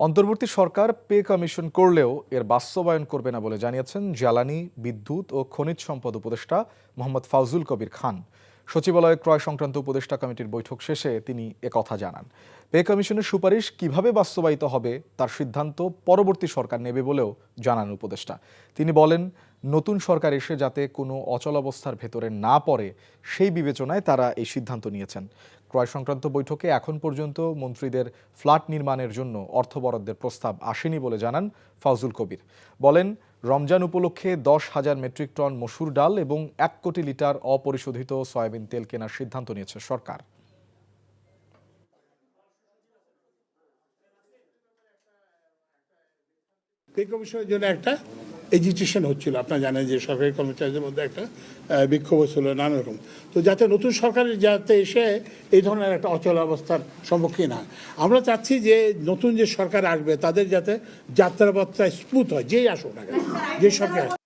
অন্তর্বর্তী সরকার pay commission করলেও এর বাস্তবায়ন করবে না বলে জানিয়েছেন জ্বালানি, বিদ্যুৎ ও খনিজ সম্পদ উপদেষ্টা মোহাম্মদ ফাউজুল কবির খান। সচিবালয়ে ক্রয় সংক্রান্ত উপদেষ্টা কমিটির বৈঠক শেষে তিনি একথা জানান। পে কমিশনের সুপারিশ কিভাবে বাস্তবায়িত হবে তার সিদ্ধান্ত পরবর্তী সরকার নেবে বলেও জানান উপদেষ্টা। তিনি বলেন, নতুন সরকার এসে যাতে কোনো অচলাবস্থার ভেতরে না পড়ে সেই বিবেচনায় তারা এই সিদ্ধান্ত নিয়েছেন। ক্রয় সংক্রান্ত বৈঠকে এখন পর্যন্ত মন্ত্রীদের ফ্ল্যাট নির্মাণের জন্য অর্থ বরাদ্দের প্রস্তাব আসেনি বলে জানান ফাউজুল কবির। বলেন, রমজান উপলক্ষে 10,000 মেট্রিক টন মসুর ডাল এবং 1 কোটি লিটার অপরিশোধিত সয়াবিন তেল কেনার সিদ্ধান্ত নিয়েছে সরকার। পে কমিশনের জন্য একটা এজিটেশন হচ্ছিল, আপনারা জানেন যে সরকারি কর্মচারীদের মধ্যে একটা বিক্ষোভ হচ্ছিল নানা রকম। তো যাতে নতুন সরকারের যাতে এসে এই ধরনের একটা অচল অবস্থার সম্মুখীন হয়, আমরা চাচ্ছি যে নতুন যে সরকার আসবে তাদের যাতে যাত্রাপথটা স্মুথ হয়, যেই আসুক না কেন, যে সরকার